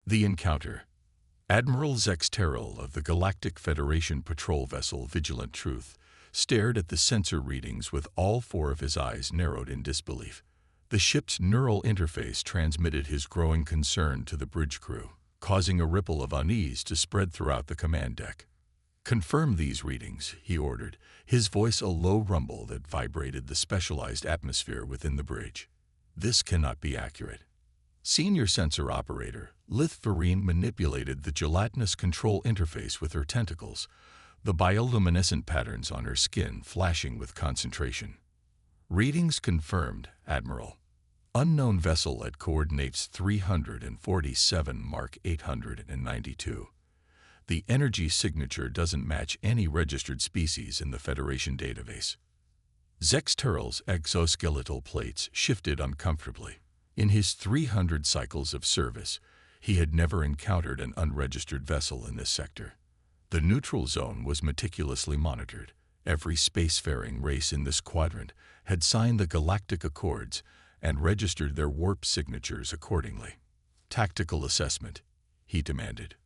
The encounter. Admiral Zex Terrell of the Galactic Federation patrol vessel Vigilant Truth stared at the sensor readings with all four of his eyes narrowed in disbelief. The ship's neural interface transmitted his growing concern to the bridge crew, causing a ripple of unease to spread throughout the command deck. "Confirm these readings," he ordered, his voice a low rumble that vibrated the specialized atmosphere within the bridge. "This cannot be accurate." Senior sensor operator Lith Vareen manipulated the gelatinous control interface with her tentacles, the bioluminescent patterns on her skin flashing with concentration. "Readings confirmed, Admiral. Unknown vessel at coordinates 347 Mark 892. The energy signature doesn't match any registered species in the Federation database." Zex Terrell's exoskeletal plates shifted uncomfortably. In his 300 cycles of service, he had never encountered an unregistered vessel in this sector. The neutral zone was meticulously monitored. Every spacefaring race in this quadrant had signed the Galactic Accords and registered their warp signatures accordingly. "Tactical assessment," he demanded.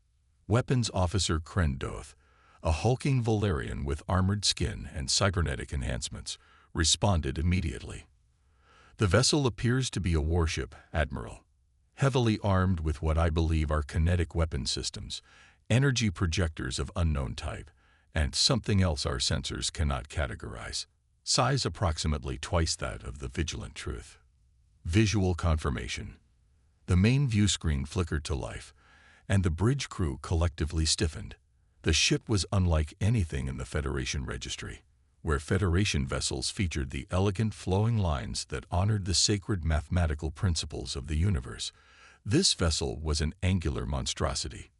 Weapons Officer Krendoth, a hulking Valerian with armored skin and cybernetic enhancements, responded immediately. "The vessel appears to be a warship, Admiral. Heavily armed with what I believe are kinetic weapon systems, energy projectors of unknown type, and something else our sensors cannot categorize. Size approximately twice that of the Vigilant Truth." Visual confirmation. The main view screen flickered to life, and the bridge crew collectively stiffened. The ship was unlike anything in the Federation registry, where Federation vessels featured the elegant flowing lines that honored the sacred mathematical principles of the universe. This vessel was an angular monstrosity.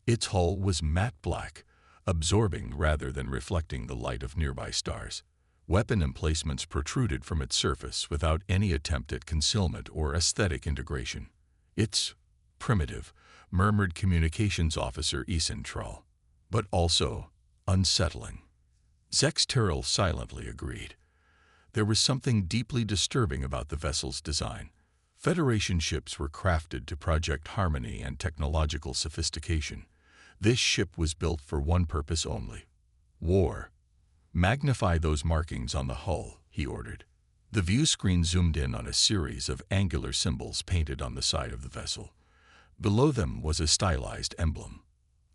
Its hull was matte black, absorbing rather than reflecting the light of nearby stars. Weapon emplacements protruded from its surface without any attempt at concealment or aesthetic integration. "It's primitive," murmured Communications Officer Isentral, "but also unsettling." Zex Terrell silently agreed. There was something deeply disturbing about the vessel's design. Federation ships were crafted to project harmony and technological sophistication. This ship was built for one purpose only: war. "Magnify those markings on the hull," he ordered. The view screen zoomed in on a series of angular symbols painted on the side of the vessel. Below them was a stylized emblem: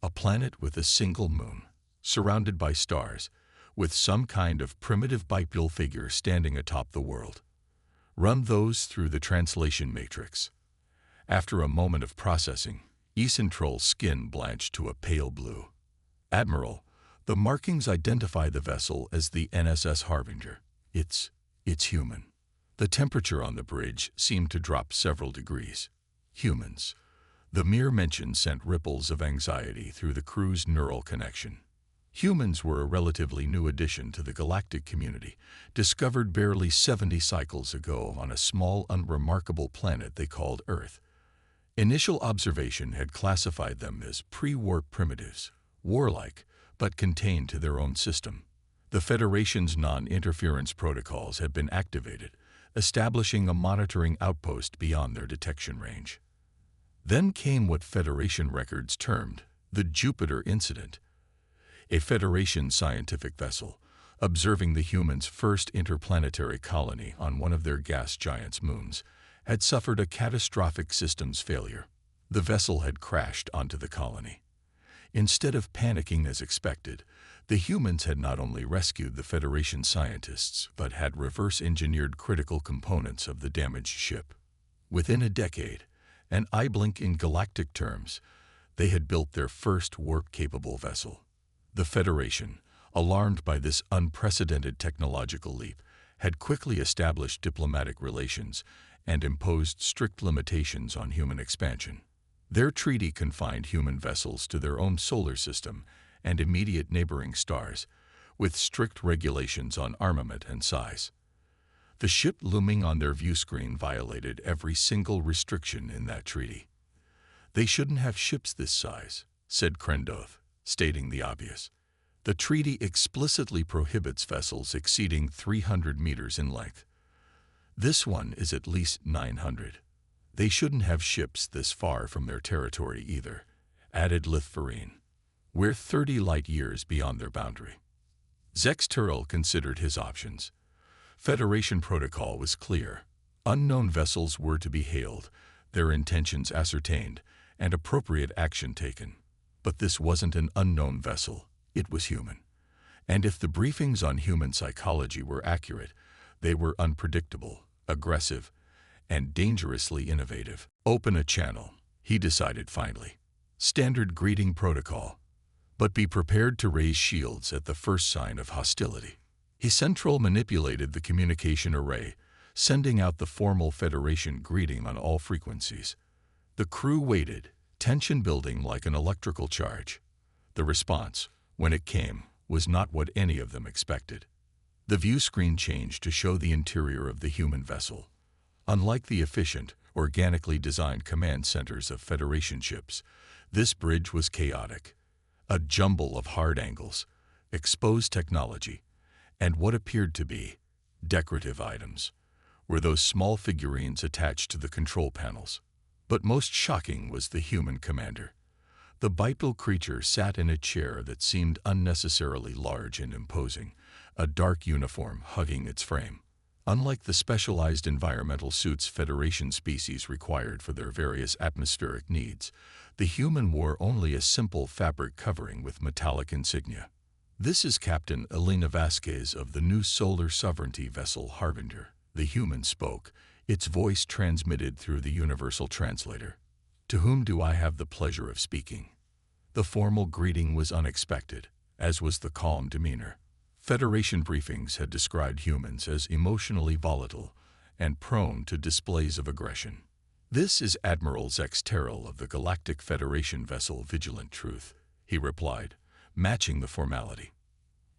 a planet with a single moon, surrounded by stars, with some kind of primitive bipedal figure standing atop the world. "Run those through the translation matrix." After a moment of processing, Isentroll's skin blanched to a pale blue. "Admiral, the markings identify the vessel as the NSS Harbinger. It's human." The temperature on the bridge seemed to drop several degrees. Humans. The mere mention sent ripples of anxiety through the crew's neural connection. Humans were a relatively new addition to the galactic community, discovered barely 70 cycles ago on a small, unremarkable planet they called Earth. Initial observation had classified them as pre-warp primitives, warlike, but contained to their own system. The Federation's non-interference protocols had been activated, establishing a monitoring outpost beyond their detection range. Then came what Federation records termed the Jupiter Incident. A Federation scientific vessel, observing the humans' first interplanetary colony on one of their gas giant's moons, had suffered a catastrophic systems failure. The vessel had crashed onto the colony. Instead of panicking as expected, the humans had not only rescued the Federation scientists, but had reverse-engineered critical components of the damaged ship. Within a decade, an eye blink in galactic terms, they had built their first warp-capable vessel. The Federation, alarmed by this unprecedented technological leap, had quickly established diplomatic relations and imposed strict limitations on human expansion. Their treaty confined human vessels to their own solar system and immediate neighboring stars, with strict regulations on armament and size. The ship looming on their view screen violated every single restriction in that treaty. "They shouldn't have ships this size," said Krendoth, stating the obvious. "The treaty explicitly prohibits vessels exceeding 300 meters in length. This one is at least 900. They shouldn't have ships this far from their territory either, added Lithverine. We're 30 light-years beyond their boundary. Zexteril considered his options. Federation protocol was clear. Unknown vessels were to be hailed, their intentions ascertained, and appropriate action taken. But this wasn't an unknown vessel, it was human. And if the briefings on human psychology were accurate, they were unpredictable, aggressive, and dangerously innovative. Open a channel, he decided finally. Standard greeting protocol. But be prepared to raise shields at the first sign of hostility. He central manipulated the communication array, sending out the formal Federation greeting on all frequencies. The crew waited, tension building like an electrical charge. The response, when it came, was not what any of them expected. The view screen changed to show the interior of the human vessel. Unlike the efficient, organically designed command centers of Federation ships, this bridge was chaotic. A jumble of hard angles, exposed technology, and what appeared to be decorative items were those small figurines attached to the control panels. But most shocking was the human commander. The bipedal creature sat in a chair that seemed unnecessarily large and imposing, a dark uniform hugging its frame. Unlike the specialized environmental suits Federation species required for their various atmospheric needs, the human wore only a simple fabric covering with metallic insignia. This is Captain Elena Vasquez of the new Solar Sovereignty vessel Harbinger. The human spoke, its voice transmitted through the universal translator. To whom do I have the pleasure of speaking? The formal greeting was unexpected, as was the calm demeanor. Federation briefings had described humans as emotionally volatile and prone to displays of aggression. This is Admiral Zexteril of the Galactic Federation vessel Vigilant Truth, he replied, matching the formality.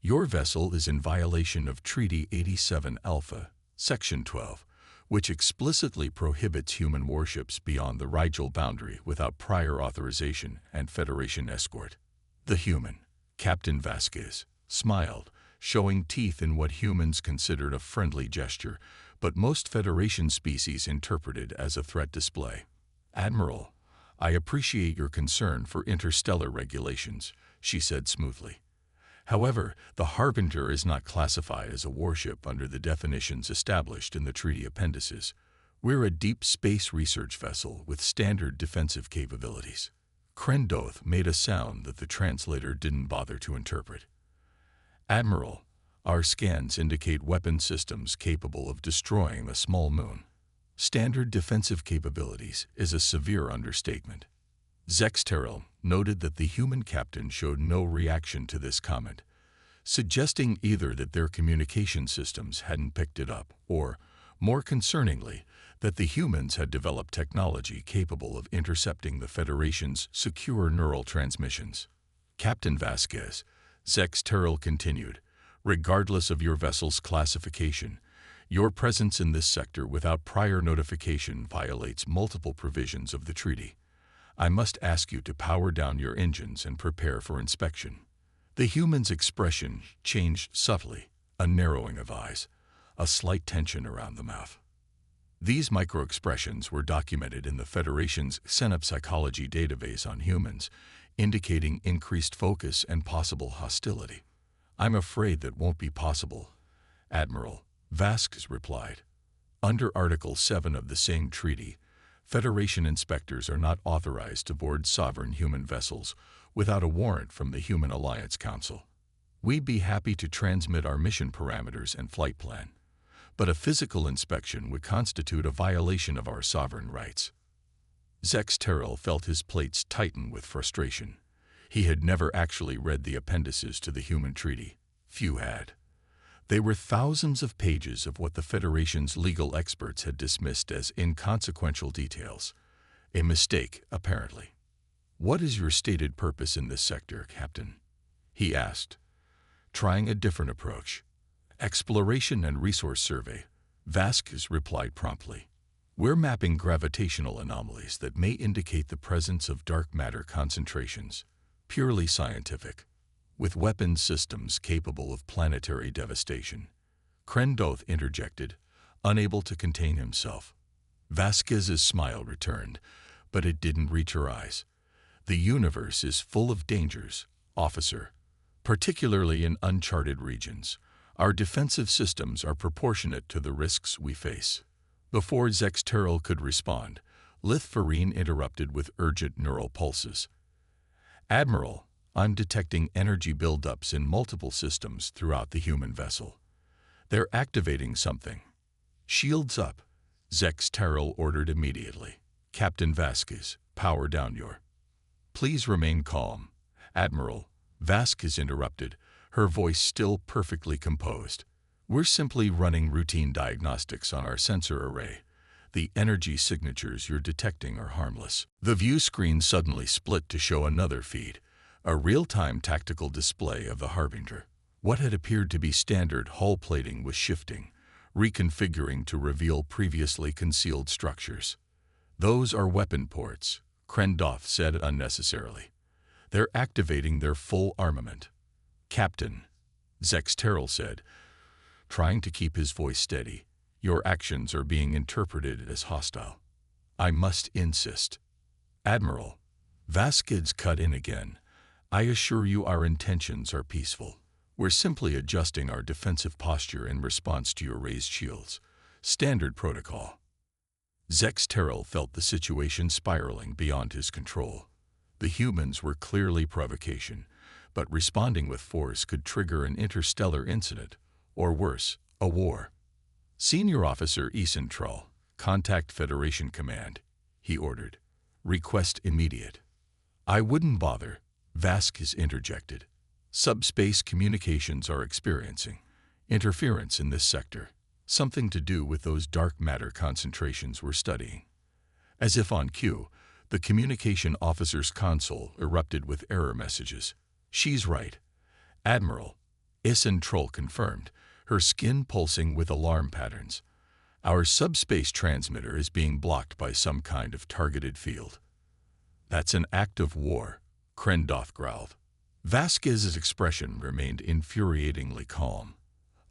Your vessel is in violation of Treaty 87 Alpha, Section 12, which explicitly prohibits human warships beyond the Rigel boundary without prior authorization and Federation escort. The human, Captain Vasquez, smiled, showing teeth in what humans considered a friendly gesture, but most Federation species interpreted as a threat display. Admiral, I appreciate your concern for interstellar regulations, she said smoothly. However, the Harbinger is not classified as a warship under the definitions established in the treaty appendices. We're a deep space research vessel with standard defensive capabilities. Krendoth made a sound that the translator didn't bother to interpret. Admiral, our scans indicate weapon systems capable of destroying a small moon. Standard defensive capabilities is a severe understatement. Zexteril noted that the human captain showed no reaction to this comment, suggesting either that their communication systems hadn't picked it up or, more concerningly, that the humans had developed technology capable of intercepting the Federation's secure neural transmissions. Captain Vasquez, Zexteril continued, regardless of your vessel's classification, your presence in this sector without prior notification violates multiple provisions of the treaty. I must ask you to power down your engines and prepare for inspection. The human's expression changed subtly, a narrowing of eyes, a slight tension around the mouth. These micro-expressions were documented in the Federation's Xenopsychology database on humans, indicating increased focus and possible hostility. I'm afraid that won't be possible, Admiral, Vasquez replied. Under Article 7 of the same treaty, Federation inspectors are not authorized to board sovereign human vessels without a warrant from the Human Alliance Council. We'd be happy to transmit our mission parameters and flight plan, but a physical inspection would constitute a violation of our sovereign rights. Zexteril felt his plates tighten with frustration. He had never actually read the appendices to the human treaty. Few had. They were thousands of pages of what the Federation's legal experts had dismissed as inconsequential details. A mistake, apparently. What is your stated purpose in this sector, Captain? He asked, trying a different approach. Exploration and resource survey, Vasquez replied promptly. We're mapping gravitational anomalies that may indicate the presence of dark matter concentrations. Purely scientific, with weapons systems capable of planetary devastation. Krendoth interjected, unable to contain himself. Vasquez's smile returned, but it didn't reach her eyes. The universe is full of dangers, officer, particularly in uncharted regions. Our defensive systems are proportionate to the risks we face. Before Zexteril could respond, Lithfarine interrupted with urgent neural pulses. Admiral, I'm detecting energy buildups in multiple systems throughout the human vessel. They're activating something. Shields up, Zexteril ordered immediately. Captain Vasquez, power down your... Please remain calm. Admiral, Vasquez interrupted, her voice still perfectly composed. We're simply running routine diagnostics on our sensor array. The energy signatures you're detecting are harmless. The view screen suddenly split to show another feed, a real-time tactical display of the Harbinger. What had appeared to be standard hull plating was shifting, reconfiguring to reveal previously concealed structures. Those are weapon ports, Krendoff said unnecessarily. They're activating their full armament. Captain, Zexteril said, trying to keep his voice steady, your actions are being interpreted as hostile. I must insist. Admiral, Vasquez cut in again. I assure you our intentions are peaceful. We're simply adjusting our defensive posture in response to your raised shields. Standard protocol. Zexteril felt the situation spiraling beyond his control. The humans were clearly provocation, but responding with force could trigger an interstellar incident, or worse, a war. Senior Officer Isentral, contact Federation Command, he ordered. Request immediate. I wouldn't bother, Vasquez interjected. Subspace communications are experiencing interference in this sector, something to do with those dark matter concentrations we're studying. As if on cue, the communication officer's console erupted with error messages. She's right. Admiral, Isentral confirmed, her skin pulsing with alarm patterns. Our subspace transmitter is being blocked by some kind of targeted field. That's an act of war, Krendoff growled. Vasquez's expression remained infuriatingly calm.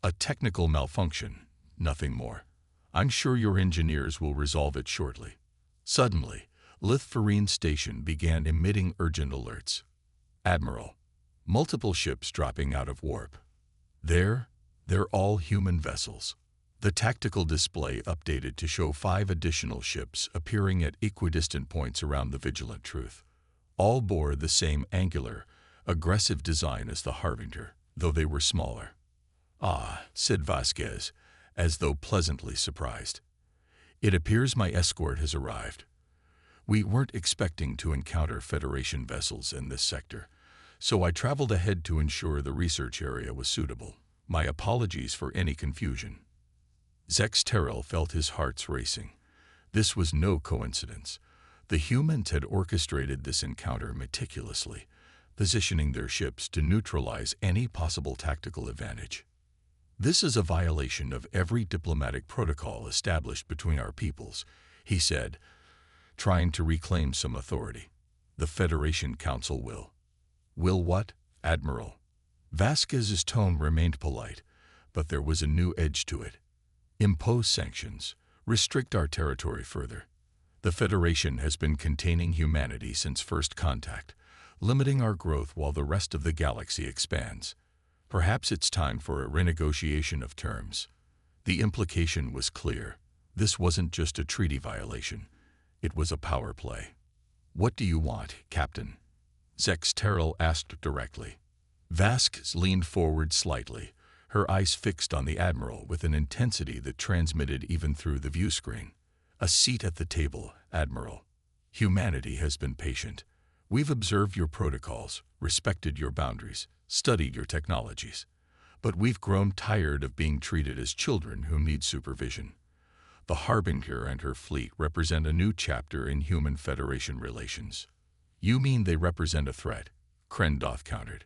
A technical malfunction, nothing more. I'm sure your engineers will resolve it shortly. Suddenly, Lithfarine Station began emitting urgent alerts. Admiral, multiple ships dropping out of warp. They're all human vessels. The tactical display updated to show 5 additional ships appearing at equidistant points around the Vigilant Truth. All bore the same angular, aggressive design as the Harbinger, though they were smaller. Ah, said Vasquez, as though pleasantly surprised. It appears my escort has arrived. We weren't expecting to encounter Federation vessels in this sector, so I traveled ahead to ensure the research area was suitable. My apologies for any confusion. Zexteril felt his heart racing. This was no coincidence. The humans had orchestrated this encounter meticulously, positioning their ships to neutralize any possible tactical advantage. This is a violation of every diplomatic protocol established between our peoples, he said, trying to reclaim some authority. The Federation Council will. Will what, Admiral? Vasquez's tone remained polite, but there was a new edge to it. Impose sanctions, restrict our territory further. The Federation has been containing humanity since first contact, limiting our growth while the rest of the galaxy expands. Perhaps it's time for a renegotiation of terms. The implication was clear. This wasn't just a treaty violation. It was a power play. What do you want, Captain? Zexteril asked directly. Vasquez leaned forward slightly, her eyes fixed on the Admiral with an intensity that transmitted even through the view screen. A seat at the table, Admiral. Humanity has been patient. We've observed your protocols, respected your boundaries, studied your technologies. But we've grown tired of being treated as children who need supervision. The Harbinger and her fleet represent a new chapter in human Federation relations. You mean they represent a threat? Krendoff countered.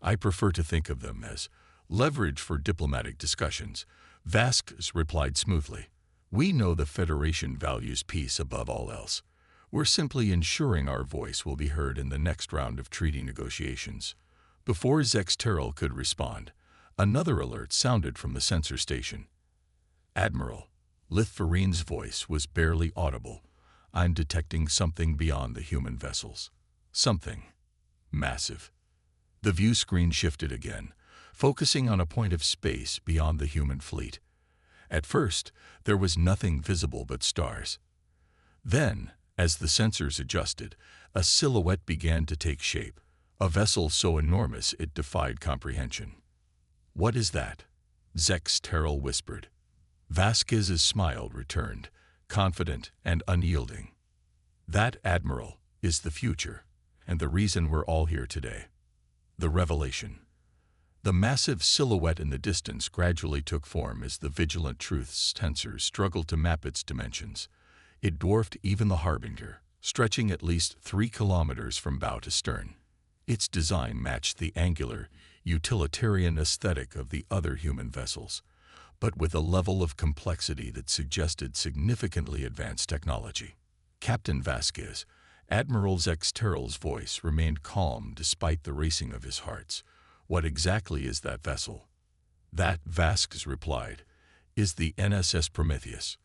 I prefer to think of them as leverage for diplomatic discussions, Vasquez replied smoothly. We know the Federation values peace above all else. We're simply ensuring our voice will be heard in the next round of treaty negotiations. Before Zexteril could respond, another alert sounded from the sensor station. Admiral, Lithverine's voice was barely audible. "I'm detecting something beyond the human vessels. Something massive." The view screen shifted again, focusing on a point of space beyond the human fleet. At first, there was nothing visible but stars. Then, as the sensors adjusted, a silhouette began to take shape, a vessel so enormous it defied comprehension. "What is that?" Zex Terrell whispered. Vasquez's smile returned, confident and unyielding. "That, Admiral, is the future, and the reason we're all here today." The revelation. The massive silhouette in the distance gradually took form as the Vigilant Truth's sensors struggled to map its dimensions. It dwarfed even the Harbinger, stretching at least 3 kilometers from bow to stern. Its design matched the angular, utilitarian aesthetic of the other human vessels, but with a level of complexity that suggested significantly advanced technology. Captain Vasquez, Admiral Zex Terrell's voice remained calm despite the racing of his hearts. "What exactly is that vessel?" "That," Vasquez replied, "is the NSS Prometheus,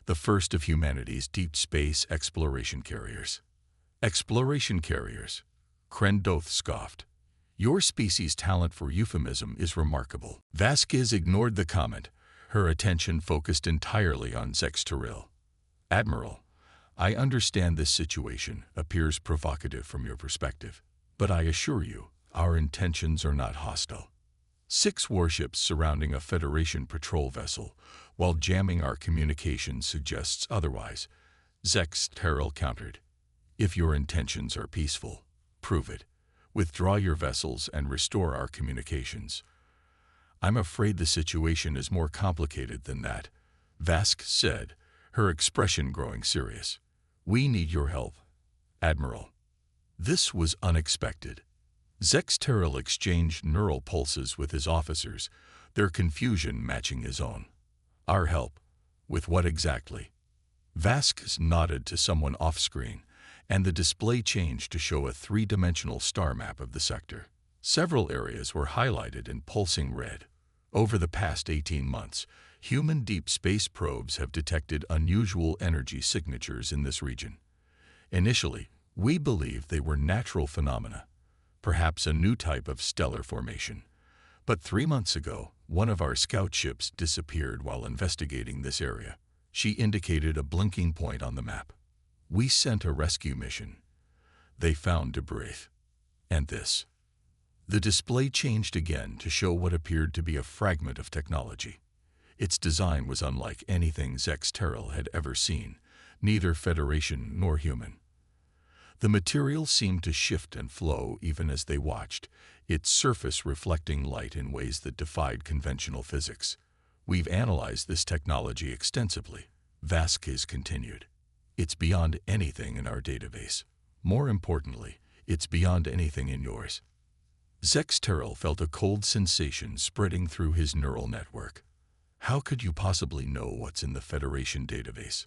the first of humanity's deep space exploration carriers." "Exploration carriers?" Krendoth scoffed. "Your species' talent for euphemism is remarkable." Vasquez ignored the comment, her attention focused entirely on Zex Terrell. "Admiral, I understand this situation appears provocative from your perspective, but I assure you, our intentions are not hostile. 6 warships surrounding a Federation patrol vessel while jamming our communications suggests otherwise," Zex Terrell countered. "If your intentions are peaceful, prove it. Withdraw your vessels and restore our communications." "I'm afraid the situation is more complicated than that," Vasquez said, her expression growing serious. "We need your help, Admiral." This was unexpected. Zex Terrell exchanged neural pulses with his officers, their confusion matching his own. "Our help? With what exactly?" Vasquez nodded to someone off-screen, and the display changed to show a 3-dimensional star map of the sector. Several areas were highlighted in pulsing red. Over the past 18 months, human deep space probes have detected unusual energy signatures in this region. Initially, we believed they were natural phenomena, perhaps a new type of stellar formation. But 3 months ago, one of our scout ships disappeared while investigating this area. She indicated a blinking point on the map. We sent a rescue mission. They found debris. And this. The display changed again to show what appeared to be a fragment of technology. Its design was unlike anything Zex Terrell had ever seen, neither Federation nor human. The material seemed to shift and flow even as they watched, its surface reflecting light in ways that defied conventional physics. "We've analyzed this technology extensively," Vasquez continued. "It's beyond anything in our database. More importantly, it's beyond anything in yours." Zex Terrell felt a cold sensation spreading through his neural network. "How could you possibly know what's in the Federation database?"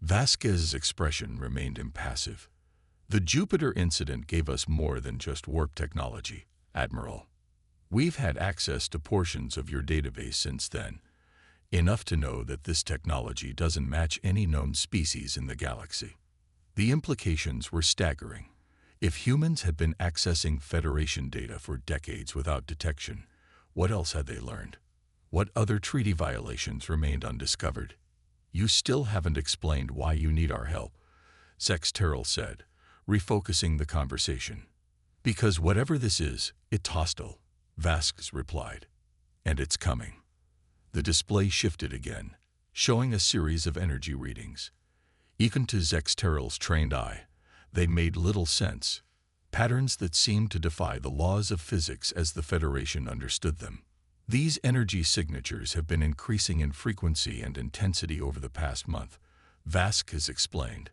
Vasquez's expression remained impassive. "The Jupiter incident gave us more than just warp technology, Admiral. We've had access to portions of your database since then, enough to know that this technology doesn't match any known species in the galaxy." The implications were staggering. If humans had been accessing Federation data for decades without detection, what else had they learned? What other treaty violations remained undiscovered? "You still haven't explained why you need our help," Zex Terrell said, refocusing the conversation. "Because whatever this is, it's hostile," Vasquez replied. "And it's coming." The display shifted again, showing a series of energy readings. Even to Zex Terrell's trained eye, they made little sense, patterns that seemed to defy the laws of physics as the Federation understood them. "These energy signatures have been increasing in frequency and intensity over the past month," Vasquez explained.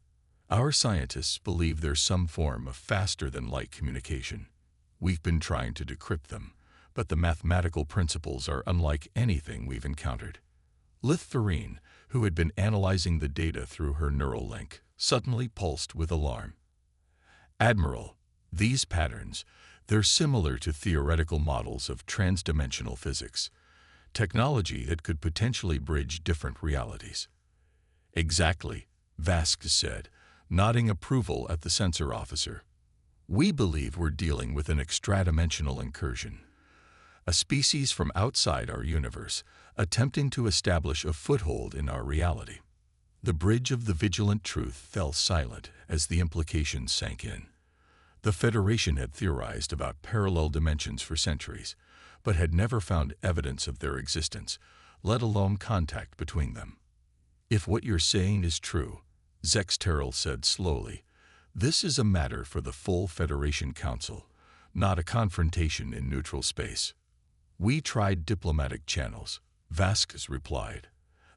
"Our scientists believe there's some form of faster-than-light communication. We've been trying to decrypt them, but the mathematical principles are unlike anything we've encountered." Lithverine, who had been analyzing the data through her neural link, suddenly pulsed with alarm. "Admiral, these patterns, they're similar to theoretical models of transdimensional physics. technology that could potentially bridge different realities. Exactly, Vasquez said, nodding approval at the sensor officer. We believe we're dealing with an extra-dimensional incursion, a species from outside our universe, attempting to establish a foothold in our reality. The bridge of the vigilant truth fell silent as the implications sank in. The Federation had theorized about parallel dimensions for centuries, but had never found evidence of their existence, let alone contact between them. If what you're saying is true, Zexterral said slowly, this is a matter for the full Federation Council, not a confrontation in neutral space. We tried diplomatic channels, Vasquez replied,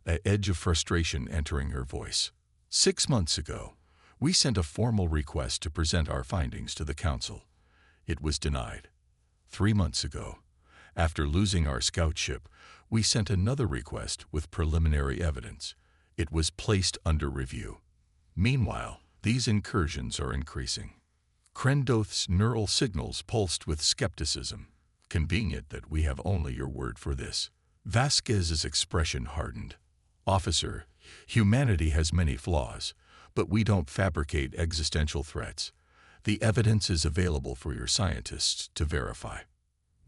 an edge of frustration entering her voice. 6 months ago, we sent a formal request to present our findings to the Council. It was denied. 3 months ago, after losing our scout ship, we sent another request with preliminary evidence. It was placed under review. Meanwhile, these incursions are increasing. Krendoth's neural signals pulsed with skepticism. Convenient that we have only your word for this. Vasquez's expression hardened. Officer, humanity has many flaws, but we don't fabricate existential threats. The evidence is available for your scientists to verify.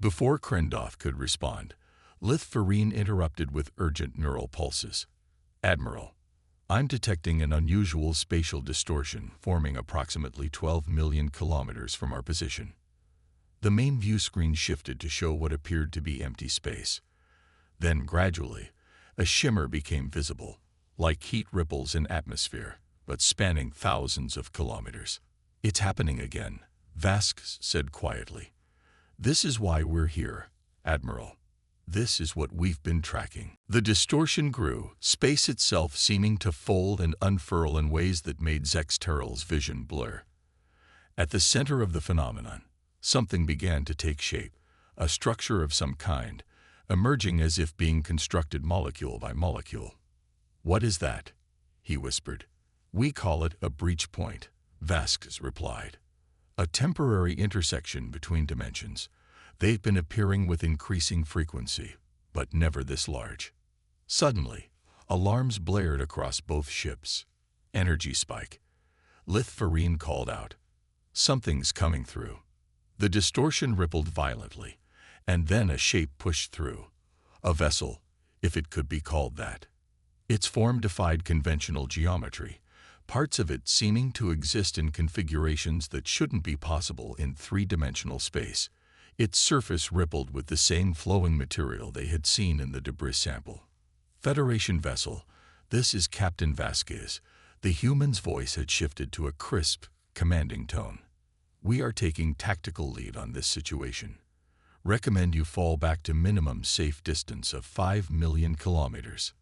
Before Krendoth could respond, Lithfarine interrupted with urgent neural pulses. Admiral, I'm detecting an unusual spatial distortion forming approximately 12 million kilometers from our position. The main view screen shifted to show what appeared to be empty space. Then, gradually, a shimmer became visible, like heat ripples in atmosphere, but spanning thousands of kilometers. It's happening again, Vasquez said quietly. This is why we're here, Admiral. This is what we've been tracking. The distortion grew, space itself seeming to fold and unfurl in ways that made Zexterral's vision blur. At the center of the phenomenon, something began to take shape, a structure of some kind, emerging as if being constructed molecule by molecule. What is that? He whispered. We call it a breach point, Vasquez replied. A temporary intersection between dimensions. They've been appearing with increasing frequency, but never this large. Suddenly, alarms blared across both ships. Energy spike. Lithfarine called out. Something's coming through. The distortion rippled violently, and then a shape pushed through. A vessel, if it could be called that. Its form defied conventional geometry, parts of it seeming to exist in configurations that shouldn't be possible in three-dimensional space. Its surface rippled with the same flowing material they had seen in the debris sample. Federation vessel, this is Captain Vasquez. The human's voice had shifted to a crisp, commanding tone. We are taking tactical lead on this situation. Recommend you fall back to minimum safe distance of 5 million kilometers.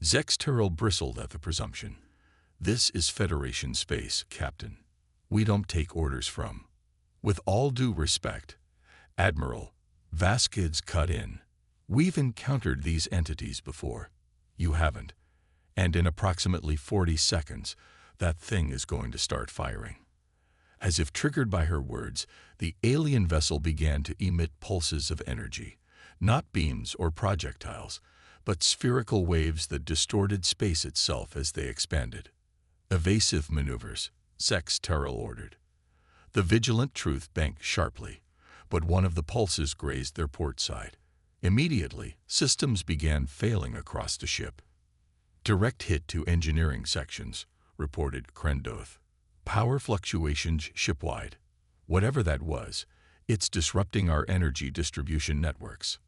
Zexterral bristled at the presumption. This is Federation space, Captain. We don't take orders from. With all due respect, Admiral, Vasquez cut in. We've encountered these entities before. You haven't. And in approximately 40 seconds, that thing is going to start firing. As if triggered by her words, the alien vessel began to emit pulses of energy, not beams or projectiles, but spherical waves that distorted space itself as they expanded. Evasive maneuvers, Zexterral ordered. The vigilant truth banked sharply, but one of the pulses grazed their port side. Immediately, systems began failing across the ship. Direct hit to engineering sections, reported Krendoth. Power fluctuations shipwide. Whatever that was, it's disrupting our energy distribution networks.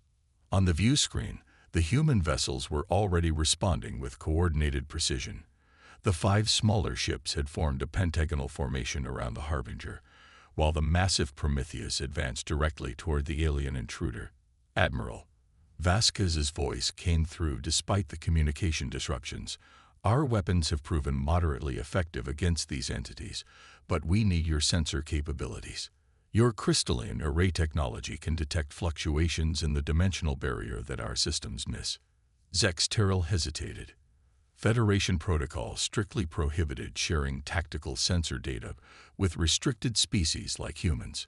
On the view screen, the human vessels were already responding with coordinated precision. The 5 smaller ships had formed a pentagonal formation around the Harbinger, while the massive Prometheus advanced directly toward the alien intruder. Admiral, Vasquez's voice came through despite the communication disruptions. Our weapons have proven moderately effective against these entities, but we need your sensor capabilities. Your crystalline array technology can detect fluctuations in the dimensional barrier that our systems miss. Zexterral hesitated. Federation protocol strictly prohibited sharing tactical sensor data with restricted species like humans.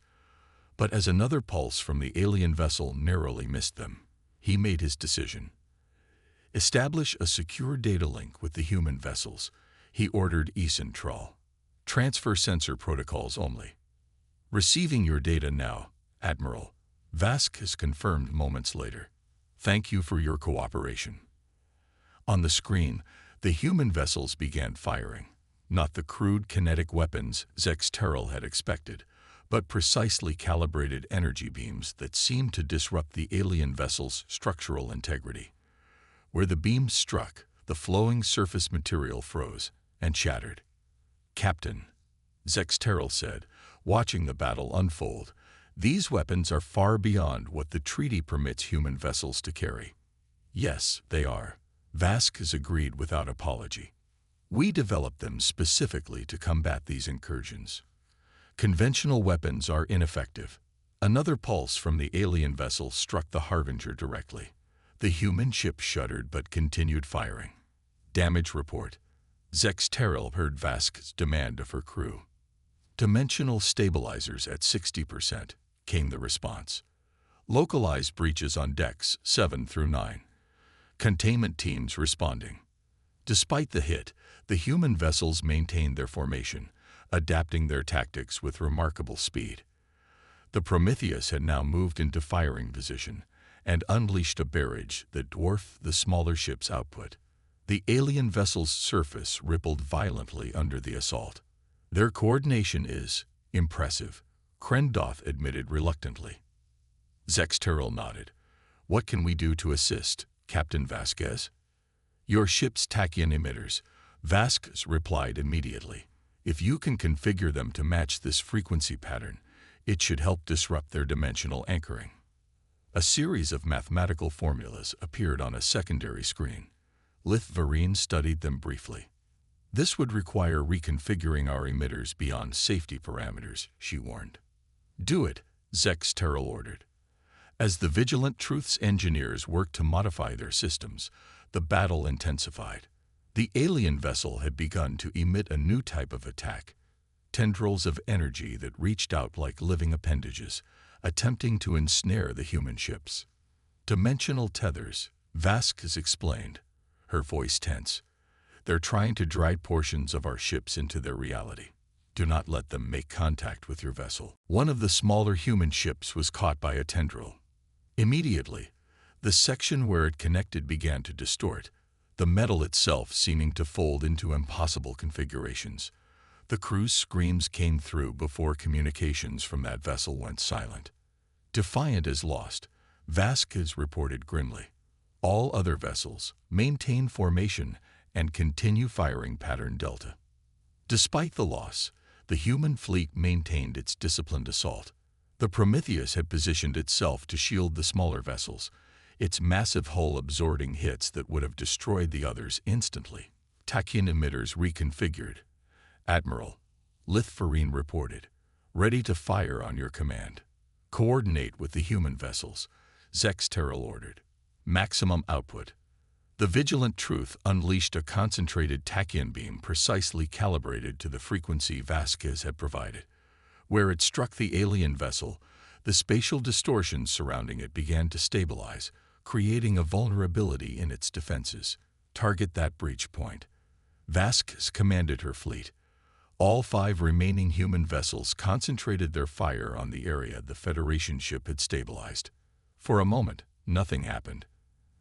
But as another pulse from the alien vessel narrowly missed them, He made his decision. Establish a secure data link with the human vessels. He ordered Ecentrol. Transfer sensor protocols only. Receiving your data now, Admiral. Vasquez confirmed moments later. Thank you for your cooperation. On the screen, the human vessels began firing. Not the crude kinetic weapons Zexterral had expected, but precisely calibrated energy beams that seemed to disrupt the alien vessel's structural integrity. Where the beams struck, the flowing surface material froze and shattered. Captain, Zexterral said, watching the battle unfold, these weapons are far beyond what the treaty permits human vessels to carry. Yes, they are. Vasquez agreed without apology. We developed them specifically to combat these incursions. Conventional weapons are ineffective. Another pulse from the alien vessel struck the Harbinger directly. The human ship shuddered but continued firing. Damage report. Zexterral heard Vasquez's demand of her crew. Dimensional stabilizers at 60%, came the response. Localized breaches on decks 7 through 9. Containment teams responding. Despite the hit, the human vessels maintained their formation, adapting their tactics with remarkable speed. The Prometheus had now moved into firing position and unleashed a barrage that dwarfed the smaller ship's output. The alien vessel's surface rippled violently under the assault. Their coordination is impressive, Krendoth admitted reluctantly. Zexterral nodded. What can we do to assist, Captain Vasquez? Your ship's tachyon emitters, Vasquez replied immediately. If you can configure them to match this frequency pattern, it should help disrupt their dimensional anchoring. A series of mathematical formulas appeared on a secondary screen. Lithvarine studied them briefly. This would require reconfiguring our emitters beyond safety parameters, she warned. Do it, Zexterral ordered. As the Vigilant Truth's engineers worked to modify their systems, the battle intensified. The alien vessel had begun to emit a new type of attack, tendrils of energy that reached out like living appendages, attempting to ensnare the human ships. Dimensional tethers, Vasquez explained, her voice tense. They're trying to drive portions of our ships into their reality. Do not let them make contact with your vessel. One of the smaller human ships was caught by a tendril. Immediately, the section where it connected began to distort, the metal itself seeming to fold into impossible configurations. The crew's screams came through before communications from that vessel went silent. Defiant as lost, Vasquez reported grimly. All other vessels maintain formation and continue firing pattern Delta. Despite the loss, the human fleet maintained its disciplined assault. The Prometheus had positioned itself to shield the smaller vessels, its massive hull absorbing hits that would have destroyed the others instantly. Tachyon emitters reconfigured. Admiral, Lithvarine reported, ready to fire on your command. Coordinate with the human vessels, Zexterral ordered. Maximum output. The Vigilant Truth unleashed a concentrated tachyon beam precisely calibrated to the frequency Vasquez had provided. Where it struck the alien vessel, the spatial distortions surrounding it began to stabilize, creating a vulnerability in its defenses. Target that breach point. Vasquez commanded her fleet. All 5 remaining human vessels concentrated their fire on the area the Federation ship had stabilized. For a moment, nothing happened.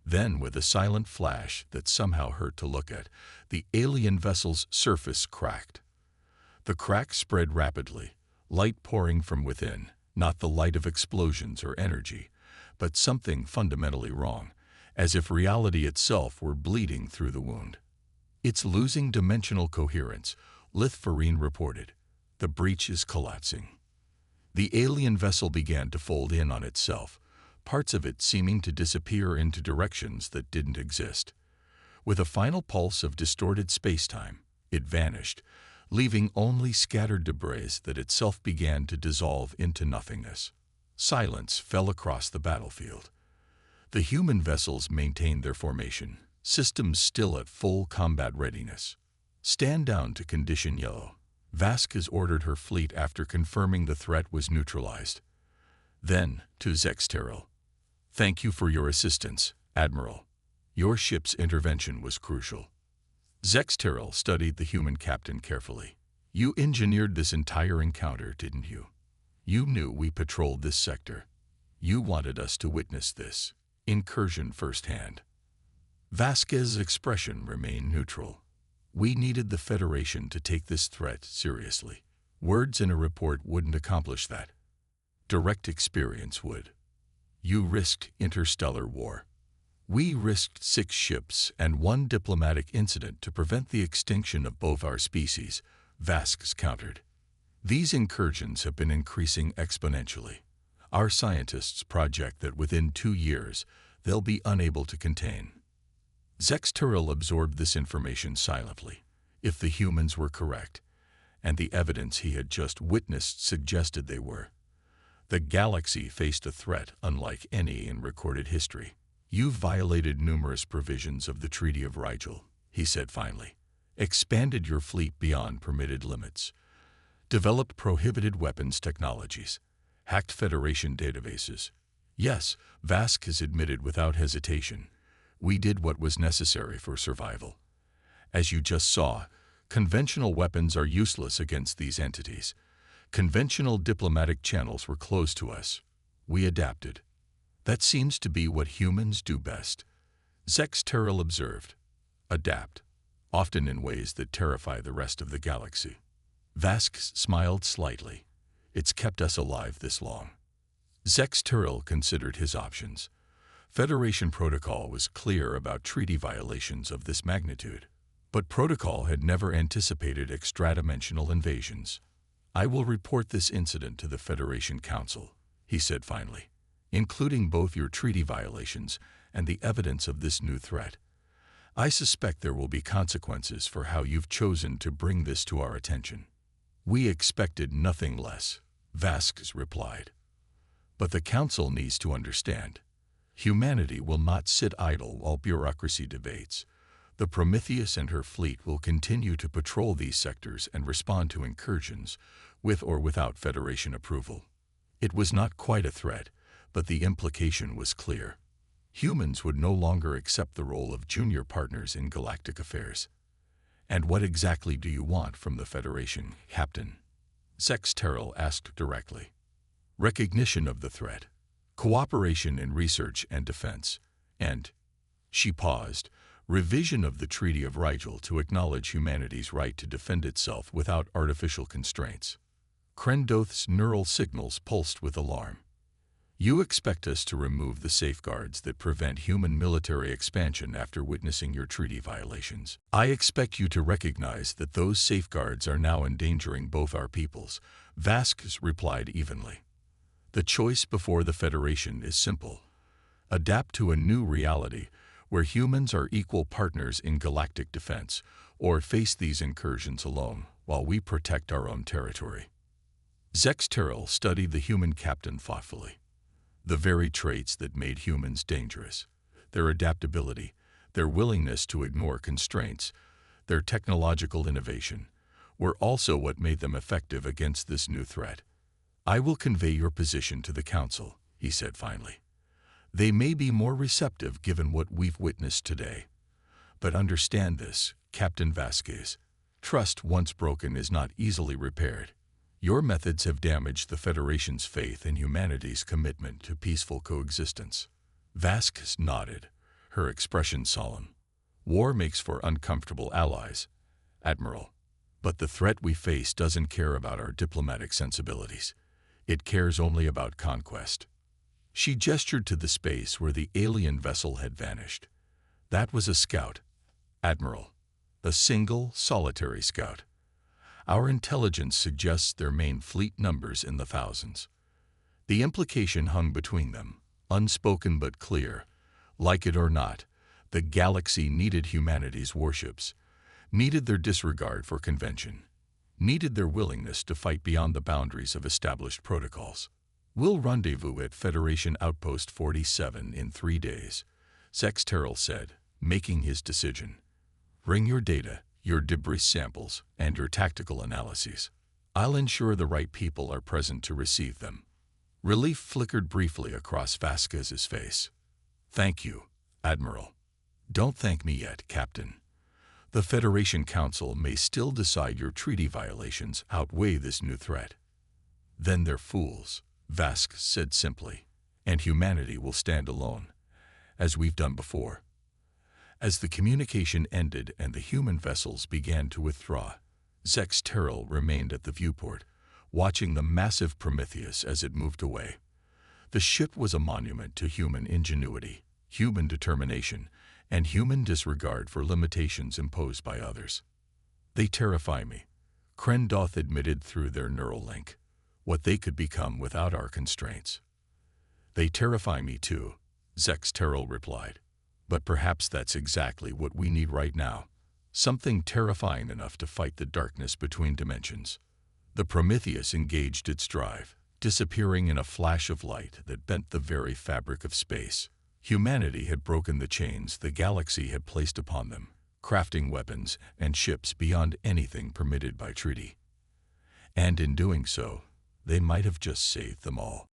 Then, with a silent flash that somehow hurt to look at, the alien vessel's surface cracked. The crack spread rapidly, light pouring from within, not the light of explosions or energy, but something fundamentally wrong, as if reality itself were bleeding through the wound. It's losing dimensional coherence, Lithvarine reported. The breach is collapsing. The alien vessel began to fold in on itself, parts of it seeming to disappear into directions that didn't exist. With a final pulse of distorted spacetime, it vanished, leaving only scattered debris that itself began to dissolve into nothingness. Silence fell across the battlefield. The human vessels maintained their formation, systems still at full combat readiness. Stand down to condition yellow. Vasquez ordered her fleet after confirming the threat was neutralized. Then, to Zexterral. Thank you for your assistance, Admiral. Your ship's intervention was crucial. Zexteril studied the human captain carefully. You engineered this entire encounter, didn't you? You knew we patrolled this sector. You wanted us to witness this incursion firsthand. Vasquez's expression remained neutral. We needed the Federation to take this threat seriously. Words in a report wouldn't accomplish that. Direct experience would. You risked interstellar war. We risked 6 ships and 1 diplomatic incident to prevent the extinction of both our species, Vasquez countered. These incursions have been increasing exponentially. Our scientists project that within 2 years, they'll be unable to contain. Zexteril absorbed this information silently. If the humans were correct, and the evidence he had just witnessed suggested they were, the galaxy faced a threat unlike any in recorded history. You've violated numerous provisions of the Treaty of Rigel, he said finally. Expanded your fleet beyond permitted limits. Developed prohibited weapons technologies. Hacked Federation databases. Yes, Vasquez admitted without hesitation. We did what was necessary for survival. As you just saw, conventional weapons are useless against these entities. Conventional diplomatic channels were closed to us. We adapted. That seems to be what humans do best. Zexteril observed. Adapt, often in ways that terrify the rest of the galaxy. Vasquez smiled slightly. It's kept us alive this long. Zexteril considered his options. Federation protocol was clear about treaty violations of this magnitude, but protocol had never anticipated extra-dimensional invasions. I will report this incident to the Federation Council, he said finally, including both your treaty violations and the evidence of this new threat. I suspect there will be consequences for how you've chosen to bring this to our attention. We expected nothing less, Vasquez replied. But the Council needs to understand. Humanity will not sit idle while bureaucracy debates. The Prometheus and her fleet will continue to patrol these sectors and respond to incursions, with or without Federation approval. It was not quite a threat, but the implication was clear. Humans would no longer accept the role of junior partners in galactic affairs. And what exactly do you want from the Federation, Captain? Zexteril asked directly. Recognition of the threat, cooperation in research and defense, and, she paused, revision of the Treaty of Rigel to acknowledge humanity's right to defend itself without artificial constraints. Krendoth's neural signals pulsed with alarm. You expect us to remove the safeguards that prevent human military expansion after witnessing your treaty violations. I expect you to recognize that those safeguards are now endangering both our peoples, Vasquez replied evenly. The choice before the Federation is simple. Adapt to a new reality where humans are equal partners in galactic defense, or face these incursions alone while we protect our own territory. Zexteril studied the human captain thoughtfully. The very traits that made humans dangerous, their adaptability, their willingness to ignore constraints, their technological innovation, were also what made them effective against this new threat. I will convey your position to the Council, he said finally. They may be more receptive given what we've witnessed today. But understand this, Captain Vasquez. Trust once broken is not easily repaired. Your methods have damaged the Federation's faith in humanity's commitment to peaceful coexistence. Vasquez nodded, her expression solemn. War makes for uncomfortable allies, Admiral. But the threat we face doesn't care about our diplomatic sensibilities. It cares only about conquest. She gestured to the space where the alien vessel had vanished. That was a scout, Admiral. A single, solitary scout. Our intelligence suggests their main fleet numbers in the thousands. The implication hung between them, unspoken but clear. Like it or not, the galaxy needed humanity's warships, needed their disregard for convention, needed their willingness to fight beyond the boundaries of established protocols. We'll rendezvous at Federation Outpost 47 in 3 days, Zexteril said, making his decision. Bring your data, your debris samples, and your tactical analyses. I'll ensure the right people are present to receive them. Relief flickered briefly across Vasquez's face. "Thank you, Admiral." "Don't thank me yet, Captain. The Federation Council may still decide your treaty violations outweigh this new threat." "Then they're fools," Vasquez said simply, "and humanity will stand alone, as we've done before." As the communication ended and the human vessels began to withdraw, Zex Terrell remained at the viewport, watching the massive Prometheus as it moved away. The ship was a monument to human ingenuity, human determination, and human disregard for limitations imposed by others. "They terrify me," Krendoth admitted through their neural link, "what they could become without our constraints." "They terrify me too," Zex Terrell replied. "But perhaps that's exactly what we need right now. Something terrifying enough to fight the darkness between dimensions." The Prometheus engaged its drive, disappearing in a flash of light that bent the very fabric of space. Humanity had broken the chains the galaxy had placed upon them, crafting weapons and ships beyond anything permitted by treaty. And in doing so, they might have just saved them all.